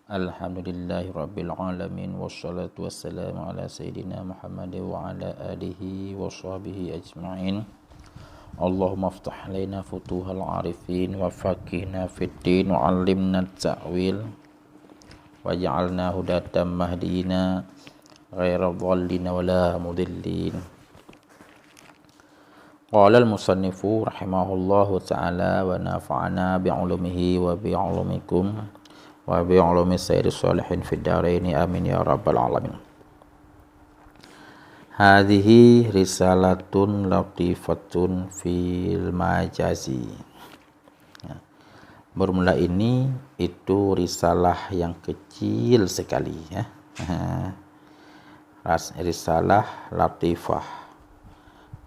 Alhamdulillahi Rabbil Alamin. Wassalatu wassalamu ala Sayyidina Muhammad wa ala alihi wa sahbihi ajma'in. Allahumma aftah alaina futuhal arifin wa faqihna fid din wa allimna ta'wil waj'alna hudatan mahdiyina ghaira dhallina wala mudillin. Qala al-musannifu rahimahullahu ta'ala wa nafa'ana bi'ulumihi wa bi'ulumikum wa bi'ulumi sayyidis salihin fid dharain amin ya rabbal alamin. Hadhihi risalatun latifatun fil majazi. Bermula ini itu risalah yang kecil sekali ya. Risalah latifah.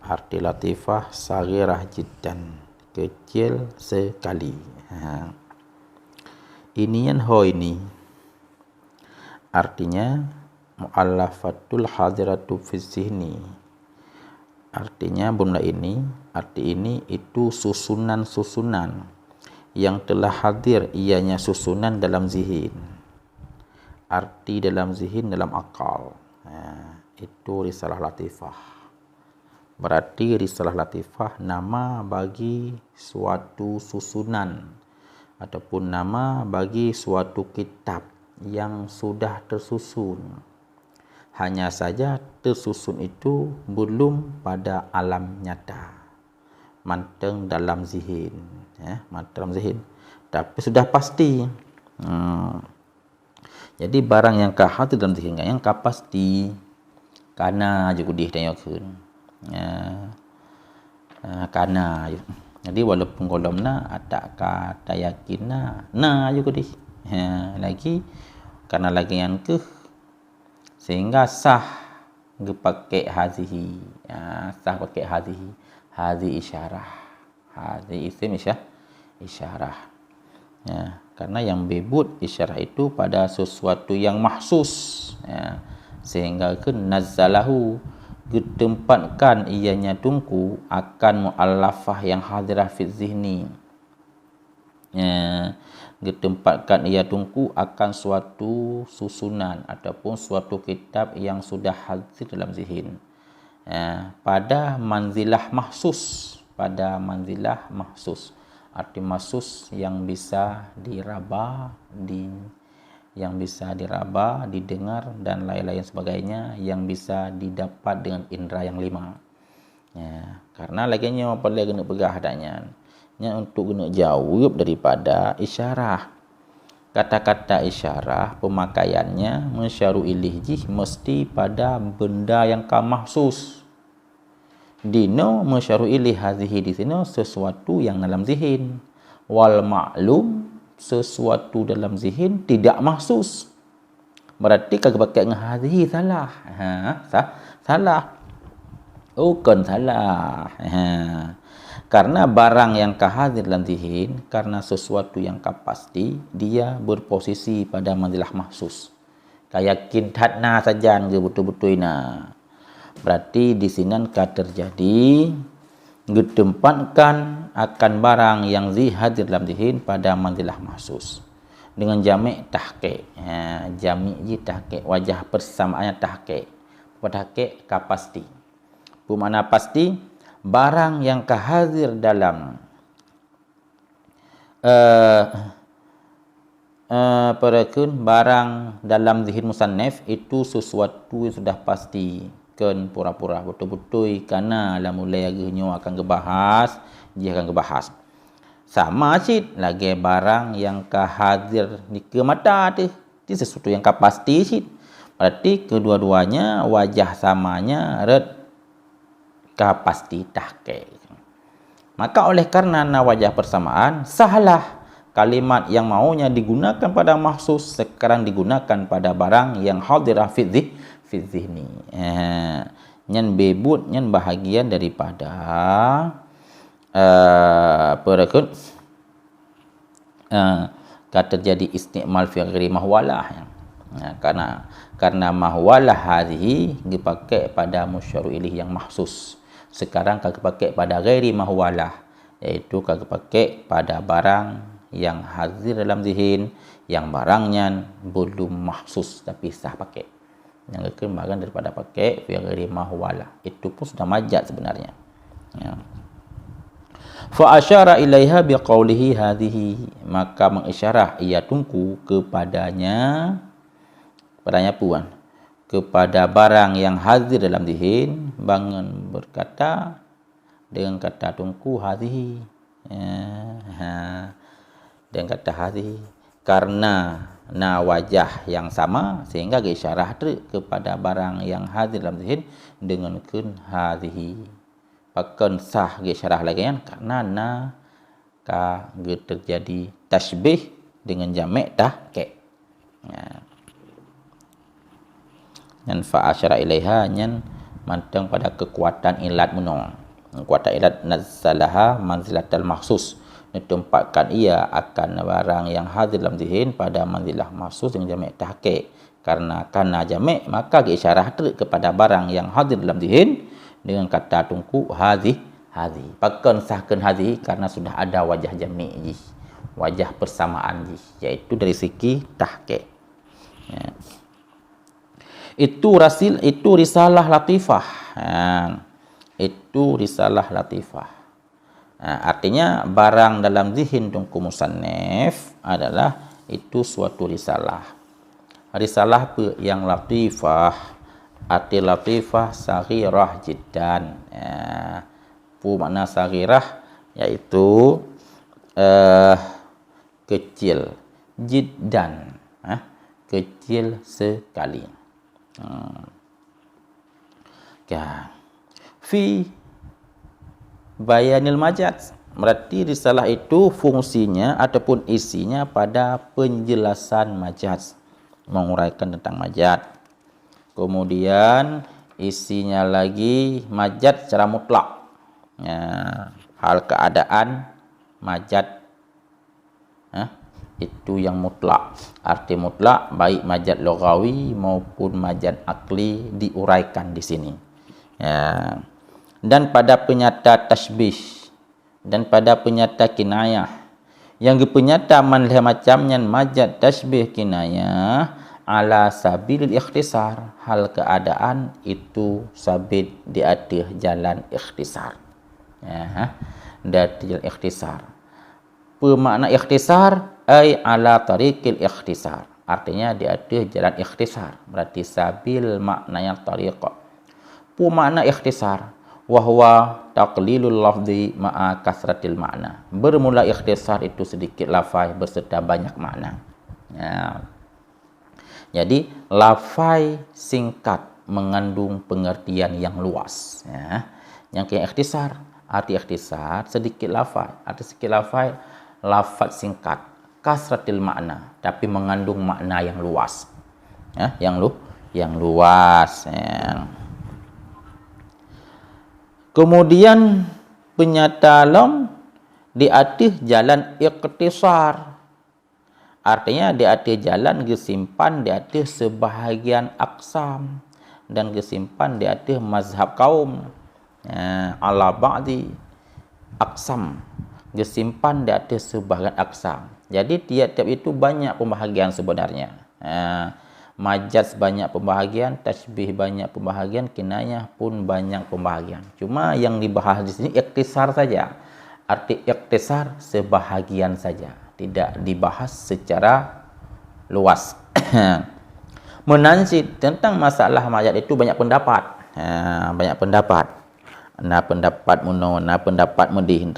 Arti latifah saghirah jiddan, kecil sekali. Inian ho ini artinya mu'allafatul hadiratu fi zihni. Artinya benda ini, arti ini itu susunan-susunan yang telah hadir, ianya susunan dalam zihin. Arti dalam zihin, dalam akal. Itu risalah latifah. Berarti risalah latifah nama bagi suatu susunan ataupun nama bagi suatu kitab yang sudah tersusun. Hanya saja tersusun itu belum pada alam nyata, manteng dalam zihin, ya, manteng dalam zihin, tapi sudah pasti. Jadi barang yang hadir dalam zihin yang pasti, kana juga ditanyakan, kana. Jadi walaupun golomna ada kata yakinna na juga di lagi karena lagi yang ke sehingga sah pakai hazihi sah pakai hazi isyarah, hazi isim isyarah ya, karena yang bebut isyarah itu pada sesuatu yang mahsus ya, sehingga ke nazzalahu ditempatkan ianya tungku akan mu'allafah yang hadirah fi zihni. Ditempatkan ia tungku akan suatu susunan ataupun suatu kitab yang sudah hadir dalam zihin. Pada manzilah mahsus, pada manzilah mahsus. Arti mahsus yang bisa diraba, yang bisa diraba, didengar dan lain-lain sebagainya yang bisa didapat dengan indera yang lima. Ya, karena laginya apa lagi kena pegah adanya. Nya untuk kena jauh daripada isyarah. Kata-kata isyarah pemakaiannya mensyaru ilihjih mesti pada benda yang mahsus. Dino mensyaru ilih hazihi di sini sesuatu yang dalam zihin. Wal ma'lum sesuatu dalam zihin tidak mahsus. Berarti kagak pakai dengan hadhihi salah. Salah. Bukan salah. Karena barang yang hadir dalam zihin, karena sesuatu yang pasti, dia berposisi pada manzilah mahsus. Kayak kintatna saja ke betul-betul ina. Berarti di sini terjadi ditempatkan akan barang yang hadir dalam zihin pada manzilah mahsus dengan jami' tahqiq. Jami' tahqiq, wajah persamaannya tahqiq. Tahqiq pasti. Bermakna pasti barang yang hadir dalam barang dalam zihin musannaf itu sesuatu yang sudah pasti. Kan pura-pura betul-betul karena lah mulai agaknya akan kebahas, dia akan kebahas. Sama sih lagi barang yang hadir di ke mata tu, itu sesuatu yang pasti sih. Berarti kedua-duanya wajah samanya red pasti tahqiq. Maka oleh karena wajah persamaan, sahlah kalimat yang maunya digunakan pada mahsus sekarang digunakan pada barang yang hadirah fi zihni. Nyan bebut, nyan bahagian daripada perekut terjadi istimal fi ghairi mahwalah. Karena mahwalah hadhihi dipakai pada musyaru ilih yang mahsus. Sekarang kagak pakai pada ghairi mahwalah, yaitu kagak pakai pada barang yang hadir dalam zihin, yang barangnya belum mahsus tapi sah pakai. Yang kekembangan daripada pakai fi ghairi ma huwalah. Itu pun sudah majaz sebenarnya. Ya. Fa asyara ilaiha biqaulihi hadhihi, maka mengisyarah ia tungku kepadanya puan, kepada barang yang hadir dalam zihin, bangun berkata dengan kata tungku hadhihi, dengan kata hadhihi, karena wajah yang sama sehingga isyarah kepada barang yang hadir dalam zihin dengan kun hadhihi. Pakan sah isyarah lagi kan, karena terjadi tasbih dengan jamak tahqiq. Dan fa asyara ilaiha nyan mantang pada kekuatan ilat muno. Kekuatan ilat nazzalaha manzilatal mahsus, ditempatkan ia akan barang yang hadir dalam zihin pada manzilah mahsus dengan jamak tahqiq. Karena jamak maka isyarah kepada barang yang hadir dalam zihin dengan kata tungku hadhi. Pakan sahkan hadhi karena sudah ada wajah jami' ji, wajah persamaan ji, yaitu dari segi tahqiq. Ya. Itu risalah latifah. Itu risalah latifah. Artinya barang dalam zihin tungku musannif adalah itu suatu risalah. Risalah yang latifah. Arti latifah saghirah jiddan. Makna saghirah yaitu kecil, jiddan, kecil sekali. Fi bayanil majaz, berarti risalah itu fungsinya ataupun isinya pada penjelasan majaz, menguraikan tentang majaz. Kemudian isinya lagi majaz secara mutlak, hal keadaan majaz itu yang mutlak. Arti mutlak baik majaz lughawi maupun majaz akli diuraikan di sini. Dan pada penyata tasbih dan pada penyata kinayah, yang penyata manlah macamnya majaz tasbih kinayah ala sabilil ikhtisar, hal keadaan itu sabit di atas jalan ikhtisar. Dari jalan ikhtisar. Pemakna ikhtisar ay ala tariqil ikhtisar, artinya di atas jalan ikhtisar, berarti sabil maknanya tariqah. Pemakna ikhtisar wahwa taqlilul lafzi ma'a kasratil makna, bermula ikhtisar itu sedikit lafaz berserta banyak makna. Jadi lafaz singkat mengandung pengertian yang luas. Yang ikhtisar, arti ikhtisar sedikit lafaz, arti sedikit lafaz singkat, kasratil makna, tapi mengandung makna yang luas. Yang luas. Kemudian penyata lam di atas jalan ikhtisar, artinya di atas jalan gesimpan di atas sebahagian aksam dan gesimpan di atas mazhab kaum. Ala ba'di aksam, gesimpan di atas sebahagian aksam. Jadi tiap-tiap itu banyak pembahagian sebenarnya. Majaz banyak pembahagian, tasbih banyak pembahagian, kinayah pun banyak pembahagian. Cuma yang dibahas di sini ikhtisar saja. Arti ikhtisar sebahagian saja, tidak dibahas secara luas. Menansid tentang masalah majaz itu banyak pendapat. Banyak pendapat. Pendapat muno, pendapat mudih.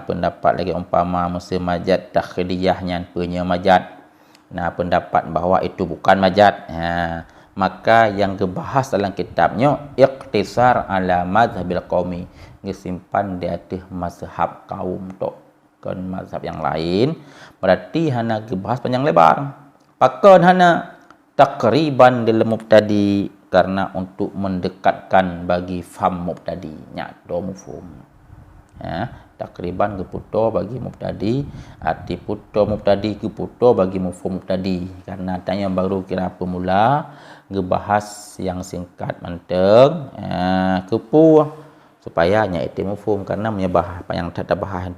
Pendapat lagi umpama mesti majaz takhliyahnya punya majaz. Pendapat bahawa itu bukan majaz. Maka yang dibahas dalam kitabnya ikhtisar ala mazhabil qaumi, disimpan di atas mazhab kaum tok, kan mazhab yang lain. Berarti hana dibahas panjang lebar. Pakon hana takriban dalam mubtadi, karena untuk mendekatkan bagi faham mubtadi nya do mufhum. Takriban keputo bagi mubtadi, arti puto mubtadi keputo bagi mufhum mubtadi, karena tanya baru kira pemula ngebahas yang singkat manteng kepu supaya nya itu mufhum, karena menyebah apa yang tak bahas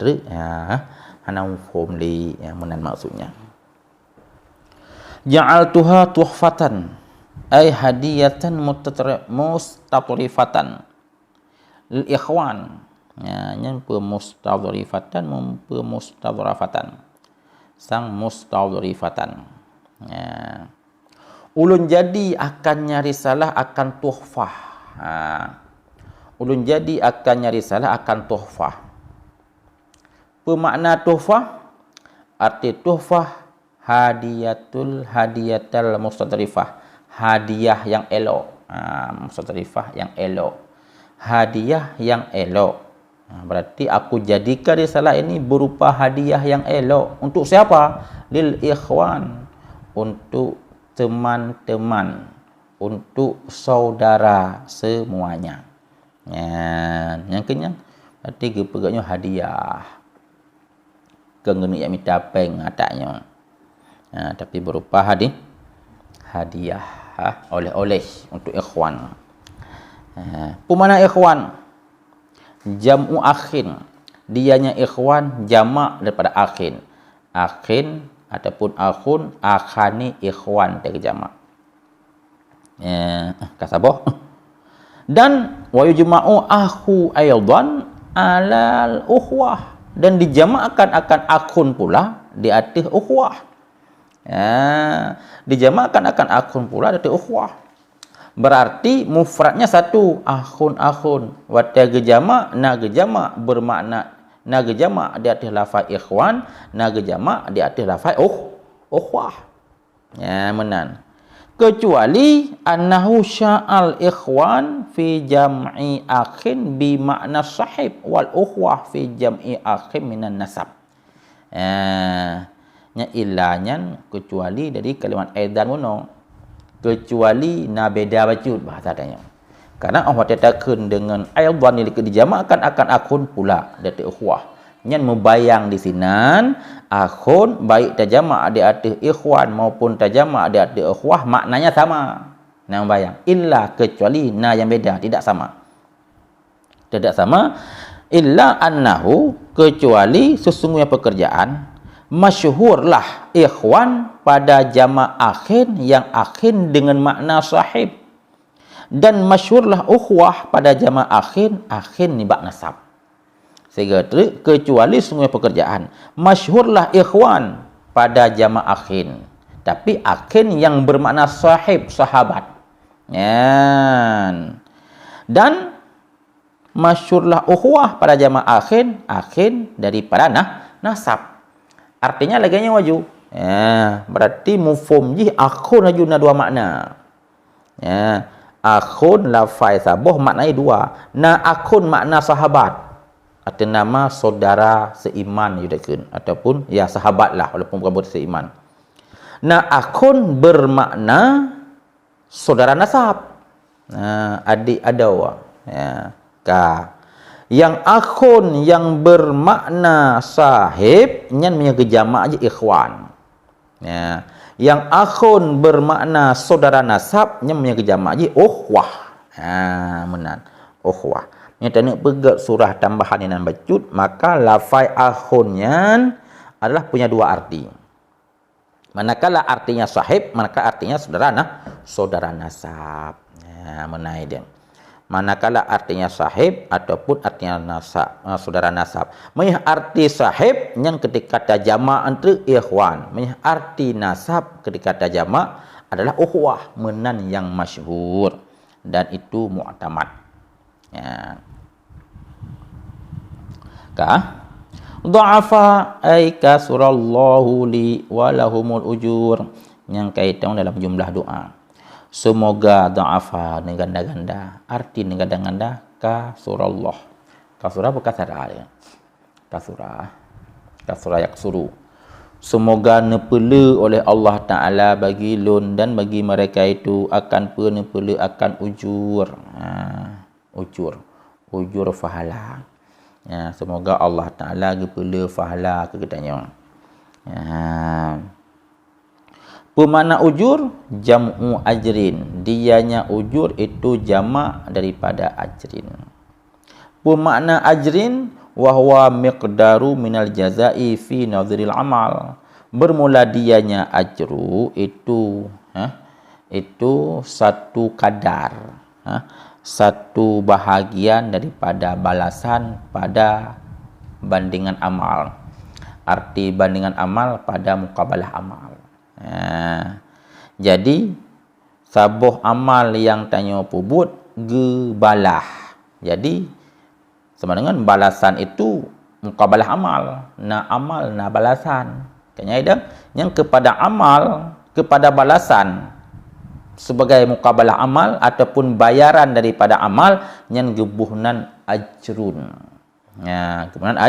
Hanam form li yang menan maksudnya. Ja'altuha tuhfatan ay hadiyatan mustatrifatan lil ikhwan. Ya, yang mustadrifatan mustadrafatan. Sang mustadrifatan. Ya. Ulun jadi akan nyari salah akan tuhfah. Ulun jadi akan nyari salah akan tuhfah. Pemakna tuhfah, arti tuhfah hadiyatal mustadrifah, hadiah yang elok. Mustadrifah yang elok, hadiah yang elok. Berarti aku jadikan risalah ini berupa hadiah yang elok. Untuk siapa? Lil ikhwan, untuk teman-teman, untuk saudara semuanya. Yang kenyang berarti gepegaknya hadiah. Kengenu yang minta peng ataknya. Tapi berupa hadiah oleh-oleh untuk ikhwan. Pemana ikhwan? Jam'u akhin. Dianya ikhwan jamak daripada akhin. Akhin ataupun akhun, akhani ikhwan dari jamak. Kasabah. Dan wa yujma'u akhu aidan alal ukhwah, dan dijamakkan akan akhun pula di atas ukhwah. Dijamakkan akan akhun pula di atas ukhwah. Berarti mufradnya satu, akhun. Wa jamak jamak bermakna jamak di atas lafaz ikhwan, jamak di atas lafaz ukhwah. Menan. Kecuali annahu sya'al ikhwan fi jam'i akhin bi makna sahib wal ukhwah fi jam'i akhin minan nasab. Nya ilahnya kecuali dari kalimat aidan mono. Kecuali na beda bacut bahasa tanya. Karena Allah tetapkan dengan aidan ini dijamakkan akan akhun pula dari ukhwah. Nyan membayang di sinan akhun baik tajamak di atas ikhwan maupun tajamak di atas ukhwah maknanya sama. Nah membayang illa kecuali na yang beda, tidak sama. Tidak sama illa annahu, kecuali sesungguhnya pekerjaan masyhurlah ikhwan pada jamak akhin yang akhin dengan makna sahib, dan masyhurlah ukhwah pada jamak akhin ni bak nasab. Sehingga kecuali semua pekerjaan masyhurlah ikhwan pada jamak akhin, tapi akhin yang bermakna sahib, sahabat. Dan masyhurlah ukhwah pada jamak akhin daripada nasab. Artinya laganya waju. Berarti mufhum ji akhun ajuna dua makna. Akhun lafai sabuh maknanya dua. Akhun makna sahabat. Atau nama saudara seiman yudakeun ataupun ya sahabat lah walaupun bukan seiman. Akhun bermakna saudara nasab. Adik adawa. Yang akhun yang bermakna sahib nyan punya jamak aja ikhwan. Yang akhun bermakna saudara nasab nyan punya jamak aja ukhwah. Menan ukhwah. Yang tak nak pegat surah tambahan yang bacut, maka lafai akhunnya adalah punya dua arti. Manakala artinya sahib, manakala artinya saudara nasab. Menai dia. Manakala artinya sahib ataupun artinya nasab, saudara nasab. Mengih arti sahib yang ketika tajamak antara ikhwan. Mengih arti nasab ketika tajamak adalah ukhwah, menan yang masyhur, dan itu mu'tamad. Dha'afa ay kasurallahu li walahumul ujur, yang kaitan dalam jumlah doa. Semoga dha'afa neganda-ganda, arti neganda-ganda kasurallah. Kasura bukan kasara. Kasura yaksuru. Semoga nepele oleh Allah Ta'ala bagi lun dan bagi mereka itu akan nepele akan ujur. Ujur fahala. Semoga Allah Ta'ala gepele fahala ke katanya. Pemana ujur? Jam'u ajrin. Dianya ujur itu jamak daripada ajrin. Pemakna ajrin wa huwa miqdaru minal jazai fi nadhiril amal. Bermula dianya ajru itu itu satu kadar, satu bahagian daripada balasan pada bandingan amal. Arti bandingan amal pada mukabalah amal. Jadi sabuh amal yang tanya pubut gebalah. Jadi sama dengan balasan itu mukabalah amal. Na amal na balasan. Kayaknya ada yang kepada amal, kepada balasan sebagai mukabalah amal ataupun bayaran daripada amal yang gebuhnan ajrun. Kemudian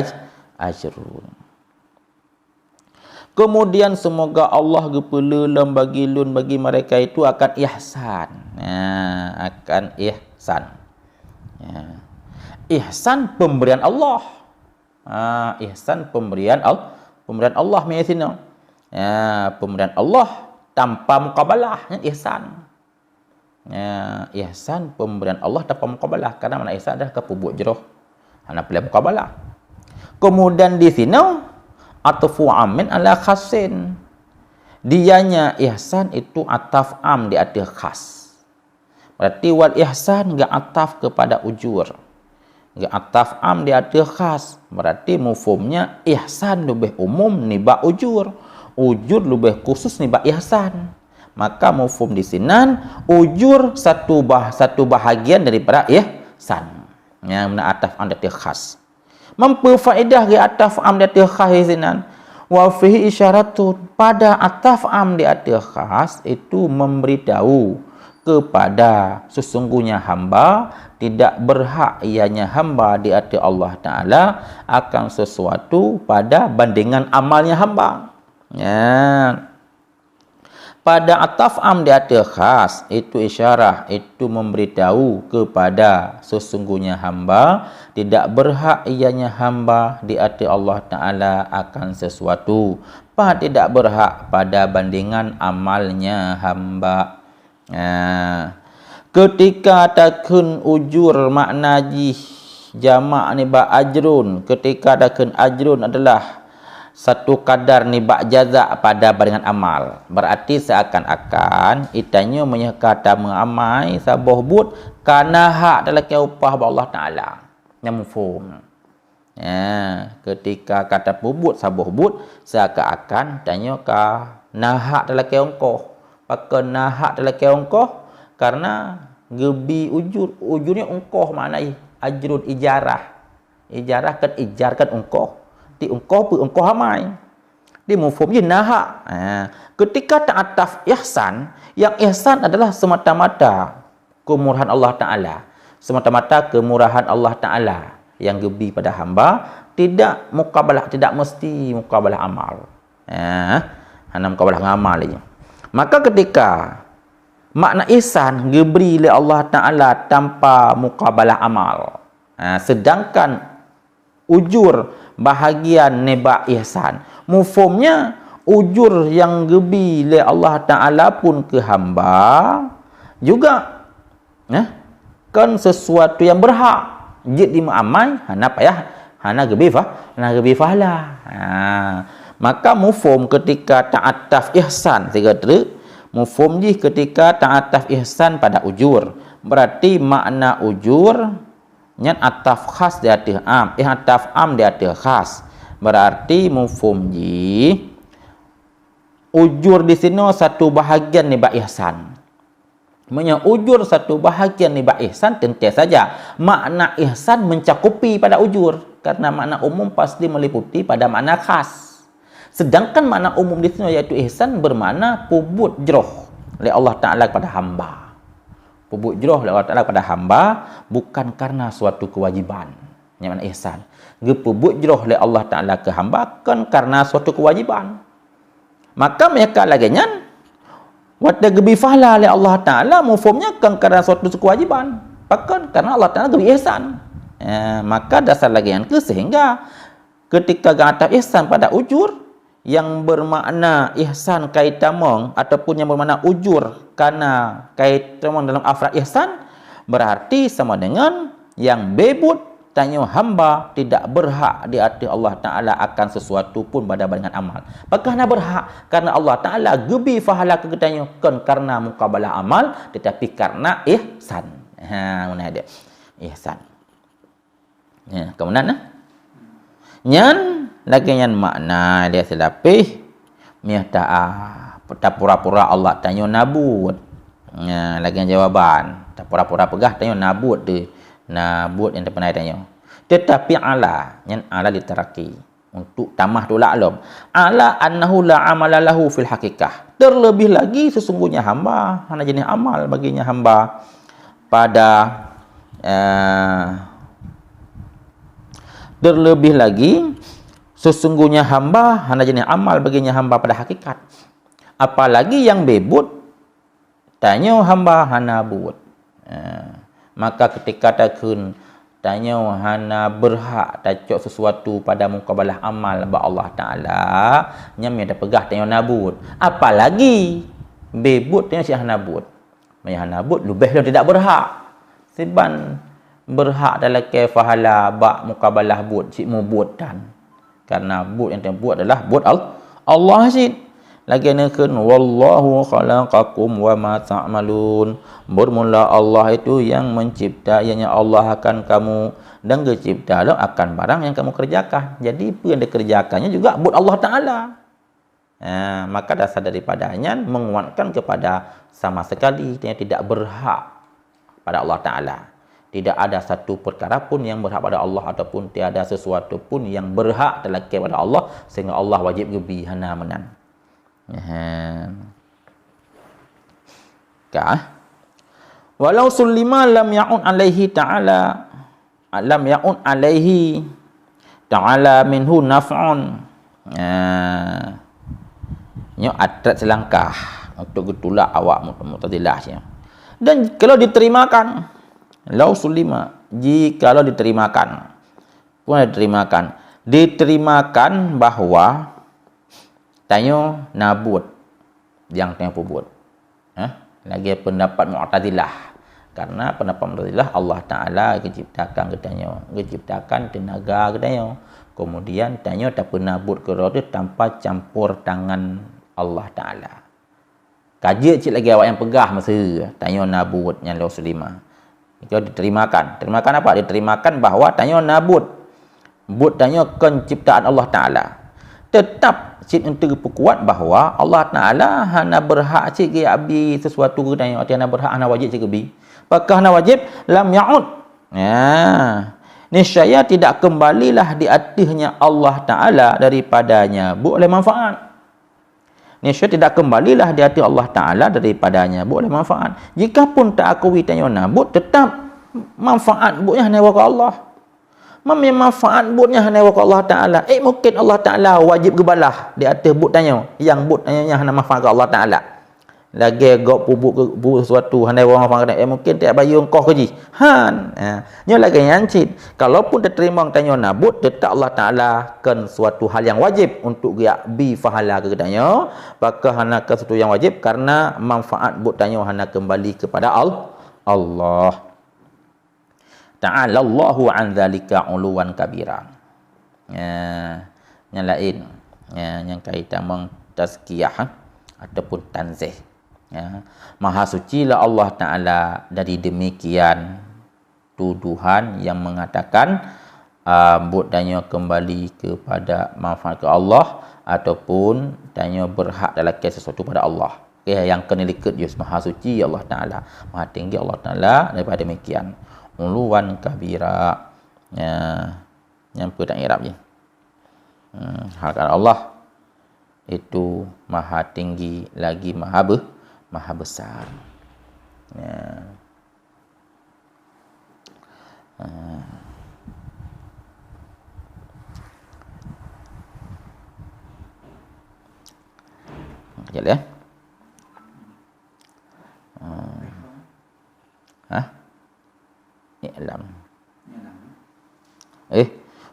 ajrun. Kemudian semoga Allah gepelelam bagi lun bagi mereka itu akan ihsan. Akan ihsan. Ihsan pemberian Allah. Ihsan pemberian Allah. Pemberian Allah menyesina. Pemberian Allah tanpa mukabalah, ihsan. Ihsan pemberian Allah tanpa mukabalah. Karena mana ihsan adalah kepubuk jeroh. Hana pilih mukabalah. Kemudian di sini atfu amin ala khasin. Dianya ihsan itu ataf am di atas khas. Berarti wal ihsan enggak ataf kepada ujur. Enggak ataf am di atas khas. Berarti mufhumnya ihsan lebih umum nibak ujur. Ujur lebih khusus nibak ihsan. Maka mufhum di sinan ujur satu bahagian daripada ihsan. Yang mana ataf am di atas khas. Memperfaedah di ataf am di atas khas di sinan. Wa fihi isyaratun, pada ataf am di atas khas itu memberitahu kepada sesungguhnya hamba tidak berhak ianya hamba di hati Allah Ta'ala akan sesuatu pada bandingan amalnya hamba. Pada ataf am di atas khas itu isyarah, itu memberitahu kepada sesungguhnya hamba tidak berhak ianya hamba di hati Allah Ta'ala akan sesuatu tidak berhak pada bandingan amalnya hamba. Ketika takun ujur makna jamak ni ba ajrun, ketika takun ajrun adalah satu kadar ni ba jaza pada bandingan amal, berarti seakan-akan itanya menyekata mengamai sabuh but kana hak dalam upah Allah Taala yang mafhum. Ketika kata pubut sabuh but seakan-akan tanya ka nahak dalam keongkoh. Pakai nahak dalam keongkoh karena gebi ujurnya ungkoh maknai ajrun ijarah. Ijarah kan ijarkan ungkoh. Di ungkoh pu ungkoh hamai. Di mufhumnya nahak. Ketika ta'ataf ihsan, yang ihsan adalah semata-mata kemurahan Allah Ta'ala. Semata-mata kemurahan Allah Ta'ala yang gebi pada hamba, tidak mukabalah, tidak mesti mukabalah amal. Hanya mukabalah amal aja. Maka ketika makna ihsan diberi oleh Allah Ta'ala tanpa mukabalah amal, sedangkan ujur bahagian neba ihsan, mufhumnya ujur yang diberi oleh Allah Ta'ala pun ke hamba juga kan sesuatu yang berhak jadi amai hana payah hana gebi fahala. Maka mufhum ketika ta'ataf ihsan mufhum ji ketika ta'ataf ihsan pada ujur, berarti makna ujur nyat ataf khas di atas am, ataf am di atas khas, berarti mufhum ji ujur di sini satu bahagian ni ba ihsan. Ujur satu bahagian ni ba ihsan, tentu saja makna ihsan mencakupi pada ujur, karena makna umum pasti meliputi pada makna khas. Sedangkan makna umum di sini yaitu ihsan bermakna pubut jeroh oleh Allah Ta'ala kepada hamba. Pubut jeroh oleh Allah Ta'ala kepada hamba bukan karena suatu kewajiban. Yang mana ihsan. Pubut jeroh oleh Allah Ta'ala ke hamba kan karena suatu kewajiban. Maka mereka lagi nyan wata gebi fahla oleh Allah Ta'ala mufhumnya kan karena suatu kewajiban. Bahkan karena Allah Ta'ala gebi ihsan. Maka dasar lagi yang ke sehingga ketika gantar ihsan pada ujur yang bermakna ihsan kaitamong ataupun yang bermakna ujur karena kaitamong dalam afrad ihsan, berarti sama dengan yang bebut tanya hamba tidak berhak di hati Allah Ta'ala akan sesuatu pun pada dengan amal. Apakah nak berhak? Karena Allah Ta'ala gebi fahala ke tanya kan karena mukabalah amal, tetapi karena ihsan. Mana dia? Ihsan. Ya, kemudian nyan lagi nyan makna dia selapih miah tak pura-pura Allah tanya nabut. Ya, lagi jawaban. Tak pura-pura pegah tanya nabut tu. Nabut yang terpenai tanya. Tetapi ala yang ala diteraki untuk tamah tu la'lum. Ala annahu la amala lahu fil haqiqah. Terlebih lagi sesungguhnya hamba hanya jenis amal baginya hamba pada terlebih lagi sesungguhnya hamba hanya jenis amal baginya hamba pada hakikat. Apalagi yang bebut tanya hamba hana buat. Maka ketika takun tanya hana berhak tacok sesuatu pada mukabalah amal ba Allah Taala nyam ada pegah tanya nabut. Apalagi bebut tanya si hana buat. Mai hana buat lebih tidak berhak. Siban berhak dalam ke fahala ba mukabalah buat si mubutan. Karena buat yang dia buat adalah buat Allah sid. Lagi nekeun wallahu khalaqakum wa ma ta'malun. Bermula Allah itu yang mencipta, ianya Allah akan kamu dan mencipta akan barang yang kamu kerjakan. Jadi apa yang dikerjakannya juga buat Allah Taala. Maka dasar daripadanya menguatkan kepada sama sekali yang tidak berhak pada Allah Taala. Tidak ada satu perkara pun yang berhak pada Allah ataupun tiada sesuatu pun yang berhak terletak pada Allah sehingga Allah wajib gebi hana menan. Walau sulima lam ya'un alaihi ta'ala minhu naf'un. Nyo atrat selangkah untuk getulak awak Mu'tazilah. Dan kalau diterimakan lau sulima, jikalau diterimakan bahwa tanya nabut yang tempoh buat. Lagi pendapat Mu'tazilah. Karena pendapat Mu'tazilah Allah Taala menciptakan tenaga katanya. Kemudian tanya tak pernah buat kerana tanpa campur tangan Allah Taala. Kaji cik lagi awak yang pegah masa tanya nabut yang lau sulima. Itu diterimakan. Terimakan apa? Diterimakan bahawa tanya nabut. But tanya penciptaan Allah Ta'ala. Tetap cik untuk perkuat bahawa Allah Ta'ala hana berhak cik ke abi sesuatu ke tanya. Hana berhak, hana wajib cik ke abi. Apakah hana wajib? Lam ya'ud. Niscaya tidak kembalilah di atasnya Allah Ta'ala daripadanya. Boleh manfaat. Niscaya tidak kembalilah di hati Allah Ta'ala daripadanya. Boleh manfaat. Jikapun tak akui tanya nabut, tetap manfaat buatnya hanya waqah Allah. Manfaat buatnya hanya waqah Allah Ta'ala. Mungkin Allah Ta'ala wajib gebalah di atas but tanya. Yang but tanya hanya manfaat ke Allah Ta'ala. Lagi gok pubuk sesuatu hanya manfaat ke mungkin tak bayu engkau kerji. Nyo lagi nyancit. Kalaupun terima tanya nabut, tetap Allah Ta'ala kan suatu hal yang wajib untuk dia bi fahala ke tanya. Maka hana ke sesuatu yang wajib karena manfaat but tanya hana kembali kepada Allah. Ta'ala Allahu an dzalika uluwan kabira. Yang lain yang kaitan tazkiyah ataupun tanzih. Maha sucilah Allah Ta'ala dari demikian tuduhan yang mengatakan but tanya kembali kepada manfaat ke Allah ataupun tanya berhak dalam sesuatu pada Allah. Yang kena likat just maha suci Allah Ta'ala, maha tinggi Allah Ta'ala daripada demikian uluwan kabira. Yang pertang Arab je. Harkat Allah itu maha tinggi lagi maha besar. Kejap ya. I'lam.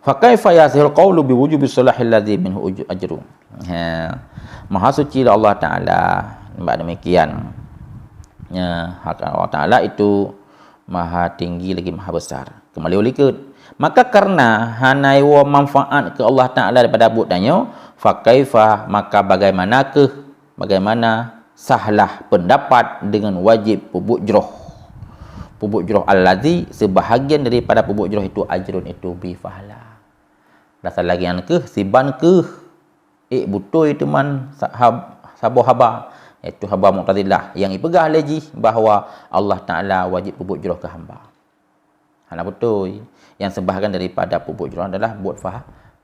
Fa kaifa yazhir qawlu bi wujubi salahil ladzi minhu ajru. Maha suci Allah Ta'ala. Nampak demikian. Hak Allah Ta'ala itu maha tinggi lagi maha besar. Kembali ulikut. Maka karena hanai wa manfaat ke Allah Taala daripada abud danyo, fa kaifa, maka bagaimana sahlah pendapat dengan wajib pupuk jroh. Pupuk jroh allazi, sebahagian daripada pupuk jroh itu ajrun, itu bifahala. Dasar lagi an ke siban ke betul itu man sabo haba, itu haba Mu'tazilah yang ipegah lagi bahawa Allah Taala wajib pupuk jroh ke hamba. Hana betul. Yang sebahagian daripada pupuk jroh adalah buat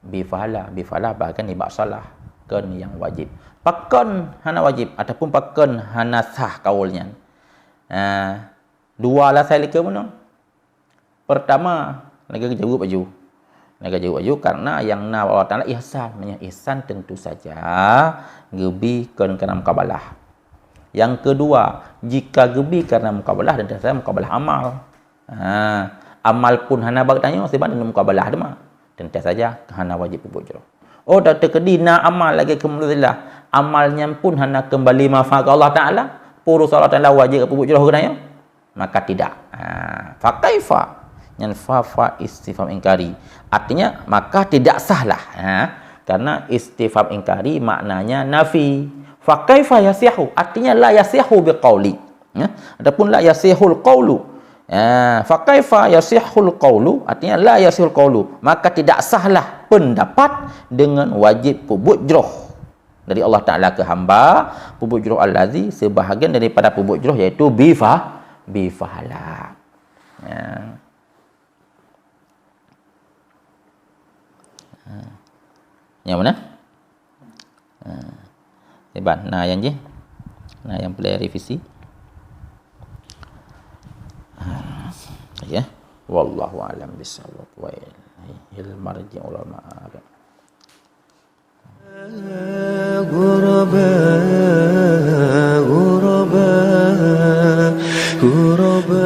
bifahala. Bifahala bahkan ibak salah kan yang wajib. Pakon hana wajib ataupun pakon hana sah kaulnya. Dua lah saya lika mana? Pertama, negara jauh baju. Negara jauh baju karena yang na Allah Taala ihsan. Ihsan tentu saja gebi kerana mukabalah. Yang kedua, jika gebi kerana mukabalah, dan saya mukabalah amal. Amal pun hana bak tanya sebab dengan mukabalah dema. Tentu saja hana wajib pupuk jroh. Oh, dah terkedina amal lagi ke Mu'tazilah. Amalnya pun hana kembali manfaat ke Allah Taala. Purus Allah Taala wajib pupuk jroh kenanya? Maka tidak. Fa kaifa? Yang fa istifham ingkari. Artinya maka tidak sahlah. Karena istifham ingkari maknanya nafi. Fa kaifa yasihu? Artinya la yasihu biqauli. Adapun la yasihul qaulu. Fa kaifa yasihul qaulu, artinya la yasihul qaulu, maka tidak sahlah pendapat dengan wajib pupuk jroh dari Allah Taala ke hamba. Pupuk jroh allazi, sebahagian daripada pupuk jroh iaitu bifahala. Yang mana? Hebat. Nah, yang je. Nah, yang boleh revisi. Ya, wallahu a'lam bishawab wa ilal marji'ul ma'ab. غرباء غرباء غرباء